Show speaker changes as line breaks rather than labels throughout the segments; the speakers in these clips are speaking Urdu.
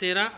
13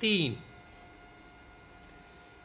3,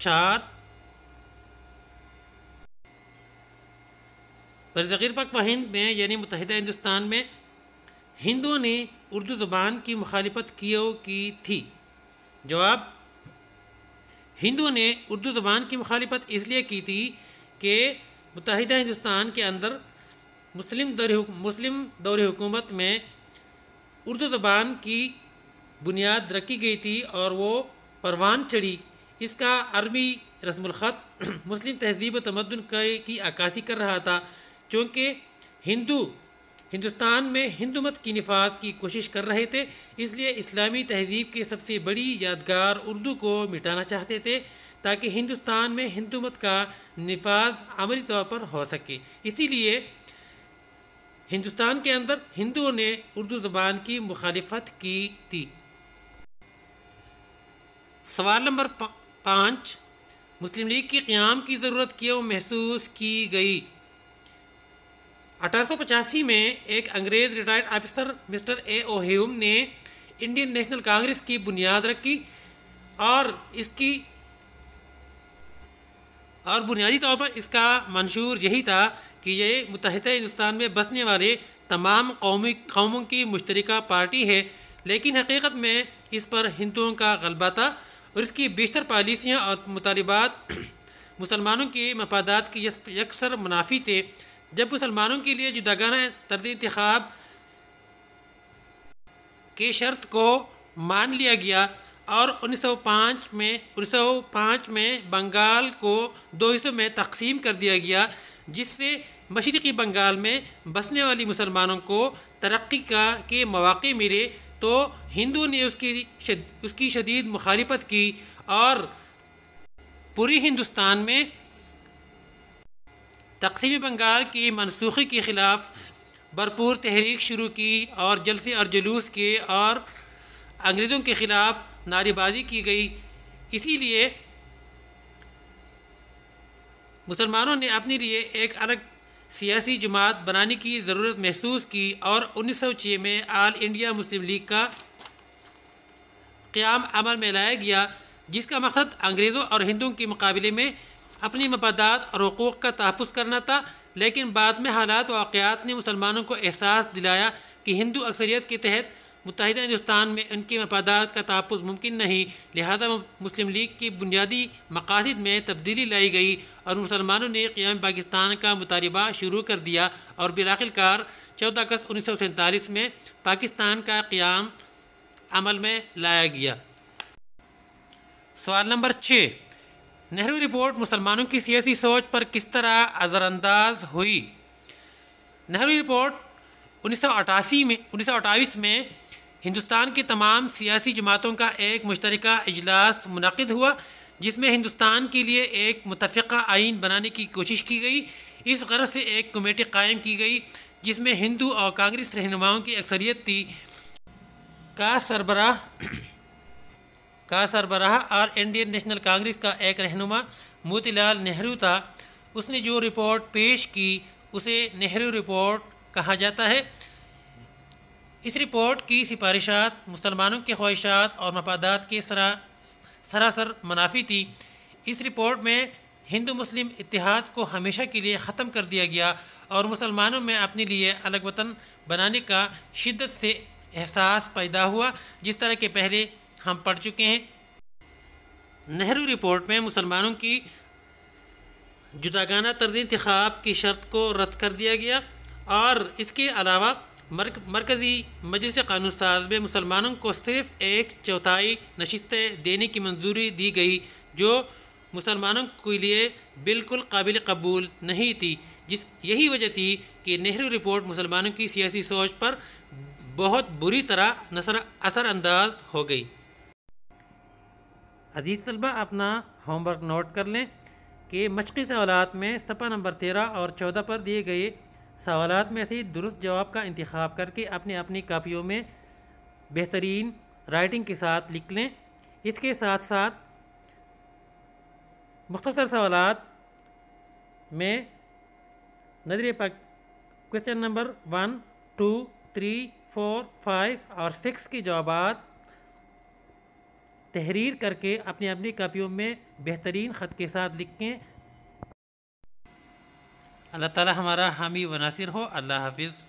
4, برصغیر پاک و ہند میں یعنی متحدہ ہندوستان میں ہندوؤں نے اردو زبان کی مخالفت کیوں کی تھی؟ جواب: ہندوؤں نے اردو زبان کی مخالفت اس لیے کی تھی کہ متحدہ ہندوستان کے اندر مسلم دور حکومت میں اردو زبان کی بنیاد رکھی گئی تھی اور وہ پروان چڑھی۔ اس کا عربی رسم الخط مسلم تہذیب و تمدن کی عکاسی کر رہا تھا۔ چونکہ ہندوستان میں ہندو مت کی نفاذ کی کوشش کر رہے تھے، اس لیے اسلامی تہذیب کے سب سے بڑی یادگار اردو کو مٹانا چاہتے تھے تاکہ ہندوستان میں ہندو مت کا نفاذ عملی طور پر ہو سکے۔ اسی لیے ہندوستان کے اندر ہندوؤں نے اردو زبان کی مخالفت کی تھی۔ سوال نمبر 5، مسلم لیگ کی قیام کی ضرورت کیوں محسوس کی گئی؟ 1885 میں ایک انگریز ریٹائرڈ آفیسر مسٹر اے او ہیوم نے انڈین نیشنل کانگریس کی بنیاد رکھی اور بنیادی طور پر اس کا منشور یہی تھا کہ یہ متحدہ ہندوستان میں بسنے والے تمام قوموں کی مشترکہ پارٹی ہے، لیکن حقیقت میں اس پر ہندوؤں کا غلبہ تھا اور اس کی بیشتر پالیسیاں اور مطالبات مسلمانوں کے مفادات کے یکسر منافی تھے۔ جب مسلمانوں کے لیے جداگانہ طرز انتخاب کے شرط کو مان لیا گیا اور 1905 میں بنگال کو 2 حصوں میں تقسیم کر دیا گیا، جس سے مشرقی بنگال میں بسنے والی مسلمانوں کو ترقی کے مواقع ملے، تو ہندوؤں نے اس کی شدید مخالفت کی اور پوری ہندوستان میں تقسیم بنگال کی منسوخی کے خلاف بھرپور تحریک شروع کی اور جلسے اور جلوس کے اور انگریزوں کے خلاف نعرے بازی کی گئی۔ اسی لیے مسلمانوں نے اپنے لیے ایک الگ سیاسی جماعت بنانے کی ضرورت محسوس کی اور 1906 میں آل انڈیا مسلم لیگ کا قیام عمل میں لایا گیا، جس کا مقصد انگریزوں اور ہندوؤں کے مقابلے میں اپنی مفادات اور حقوق کا تحفظ کرنا تھا۔ لیکن بعد میں حالات و واقعات نے مسلمانوں کو احساس دلایا کہ ہندو اکثریت کے تحت متحدہ ہندوستان میں ان کے مفادات کا تحفظ ممکن نہیں، لہذا مسلم لیگ کی بنیادی مقاصد میں تبدیلی لائی گئی اور مسلمانوں نے قیام پاکستان کا مطالبہ شروع کر دیا اور بالآخر 14 اگست 1947 میں پاکستان کا قیام عمل میں لایا گیا۔ سوال نمبر 6، نہرو رپورٹ مسلمانوں کی سیاسی سوچ پر کس طرح اثر انداز ہوئی؟ نہرو رپورٹ 1928 میں ہندوستان کی تمام سیاسی جماعتوں کا ایک مشترکہ اجلاس منعقد ہوا، جس میں ہندوستان کے لیے ایک متفقہ آئین بنانے کی کوشش کی گئی۔ اس غرض سے ایک کمیٹی قائم کی گئی جس میں ہندو اور کانگریس رہنماؤں کی اکثریت تھی۔ کا سربراہ اور انڈین نیشنل کانگریس کا ایک رہنما موتی لال نہرو تھا۔ اس نے جو رپورٹ پیش کی اسے نہرو رپورٹ کہا جاتا ہے۔ اس رپورٹ کی سفارشات مسلمانوں کے خواہشات اور مفادات کے سراسر منافی تھی۔ اس رپورٹ میں ہندو مسلم اتحاد کو ہمیشہ کے لیے ختم کر دیا گیا اور مسلمانوں میں اپنے لیے الگ وطن بنانے کا شدت سے احساس پیدا ہوا، جس طرح کہ پہلے ہم پڑھ چکے ہیں۔ نہرو رپورٹ میں مسلمانوں کی جداگانہ طرز انتخاب کی شرط کو رد کر دیا گیا اور اس کے علاوہ مرکزی مجلس قانون ساز میں مسلمانوں کو صرف 1/4 نشستیں دینے کی منظوری دی گئی، جو مسلمانوں کے لیے بالکل قابل قبول نہیں تھی۔ یہی وجہ تھی کہ نہرو رپورٹ مسلمانوں کی سیاسی سوچ پر بہت بری طرح اثر انداز ہو گئی۔ عزیز طلبہ، اپنا ہوم ورک نوٹ کر لیں کہ مشقی سوالات میں صفحہ نمبر 13 اور 14 پر دیے گئے سوالات میں سے درست جواب کا انتخاب کر کے اپنی کاپیوں میں بہترین رائٹنگ کے ساتھ لکھ لیں۔ اس کے ساتھ ساتھ مختصر سوالات میں نظریہ پاک کوشچن نمبر 1، 2، 3، 4، 5 اور 6 کے جوابات تحریر کر کے اپنی کاپیوں میں بہترین خط کے ساتھ لکھیں۔ اللہ تعالی ہمارا حامی و ناصر ہو۔ اللہ حافظ۔